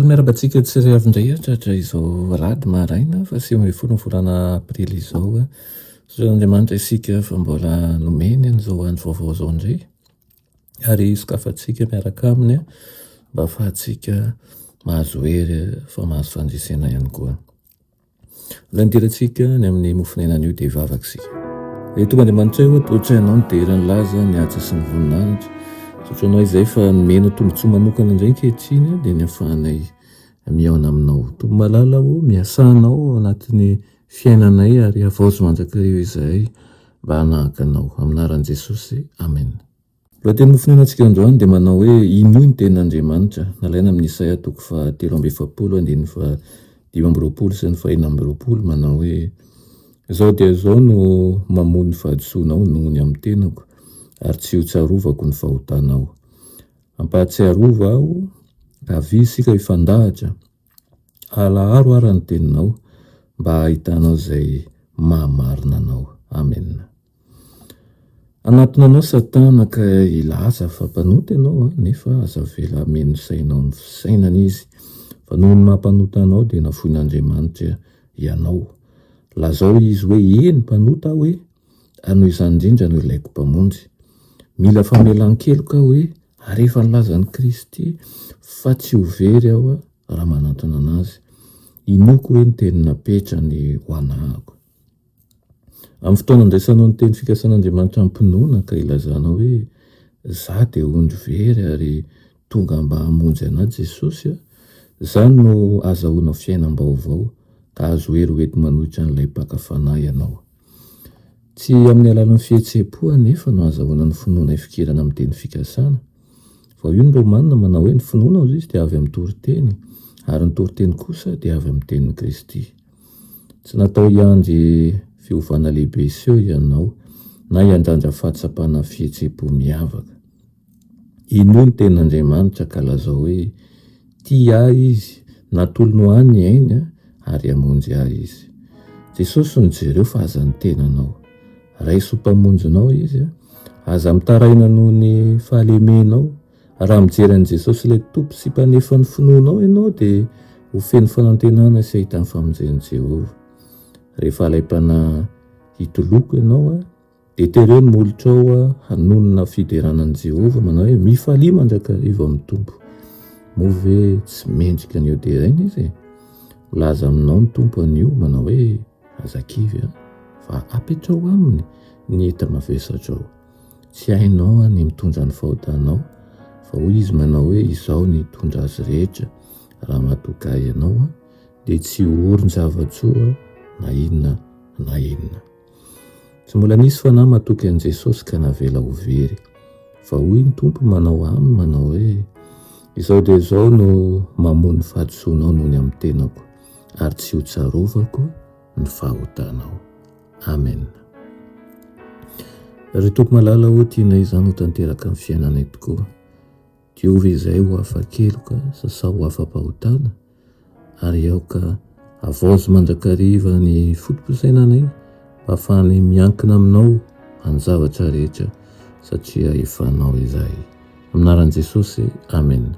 Miarabantsika tsiriavindray tratra izao rady maraina fa sy hoe fona volana aprily izao so Andriamanitra isika fa mbola nomeny an'izao andro vaovao zao indray ary sokafantsika miaraka aminy mba ahafahantsika mahazo hery fa mahazo fandresena ihany koa. Landirantsika ny amin'ny mofon'aina an'io dia vavaksika. Tonga Andriamanitra io toetra ianao ny derany laza ny atsa sy ny voninahitra satria anao izay fa nomena tombontsoa manokana indray ankehitriny dia ny ahafahanay miaona aminao. Tombo malala ho miasanao anatin'ny fiainanay ary havaozo manjakarivo izahay mba hanahaka anao aminaran'i Jesosy. Amen. Lohateny mofon'aina antsika androany dia manao hoe inoy ny tenin'Andriamanitra, nalaina amin'ny Isaia 3:7 sy ny 4:20 manao hoe zao dia zao no mamono ny fahadisoanao noho ny amin'ny tenako ary tsy ho tsarovako ny fahotanao. Ampahatsiarova aho avy isika ifandahatra alaharo ara ny teninao mba ahitanao izay mahamarina anao. Amen. Anatonanao Satana ka ilaza fa mpanota ianao nefa aza vela ameno sainao ny fisainana izy fa noho ny mampanota anao dia nafoin'Andriamanitra ianao. Lazao izy hoe eny mpanota hoe ary noho izany indrindra no ilaiko mpamonjy. Mila famelan-keloka hoe arefa nilaza ny Kristy fa tsy ho very aho raha manantona anazy. Inoko hoe ny teninapetra ny hoanahako. Amin'ny fotoana andraisanao ny teny fikasan'Andriamanitra ampinoana ka ilazanao hoe za dia ondro very ary tonga mba hamonjy anah Jesosy, zany no azahoanao fiainam-baovao ka azo hery hoety manohitra n'ilay mpakafanahy ianao. Tsy amin'ny alalan'ny fihetseham-po nefa no azahoana ny finoana ifikirana amin'ny teny fikasana. Fa io ny Romanina manao hoe ny finoana hozy izy dia avy amin'ny toriteny ary ny toriteny kosa dia avy amin'ny tenin'i Kristy. Tsy natao hiandry fiovana lehibe iseo ianao na hiandrandra fahatsapana fihetseham-po miavaka. Inoy ny tenin'Andriamanitra ka lazao hoe tia ahy izy, natolono ahy ny ainy ary hamonjy ahy izy. Jesosy no jereo fa aza ny tenanao. Raiso mpamonjinao izy, aza mitaraina noho ny fahalemenao. Raha mijery an'i Jesosy ilay tompo sy mpanefa ny finoanao ianao dia ho feno fanantenana sy ahitany famonjen'i Jehovah. Rehefa alaim-pana hitoloko ianao dia tereo ny molotra ao hanonona fideranan'i Jehovah manao hoe mifalia mandrakarivo amin'ny tompo. Moa ve tsy mendrika an'io deraina izy? Laza aminao ny tompo an'io manao hoe azakivy fa apetrao aminy ny heta mavesatra ao. Tsy hainao ny mitondra ny fahotanao fa hoy izy manao hoe izao ny tondra azy rehetra raha matoka ianao dia tsy horon-javatsoa na inona na inona. Tsy mbola nisy fa na matoka an'i Jesosy ka navela ho very fa hoy ny tompo manao aminy manao hoe izao dia izao no mamono fahadisoanao noho ny amin'ny tenako ary tsy ho tsarovako ny fahotanao. Amen. Ry tompo malala ho tianay izany ho tanteraka amin'ny fiainanay tokoa. Diovy izay ho afa-keloka sasa ho afa-pahotana ary aoka havaozo mandrakariva ny fotom-pisainanay ahafahany miankina aminao amin'ny zavatra rehetra satria efa anao izay. Aminaran'i Jesosy. Amen.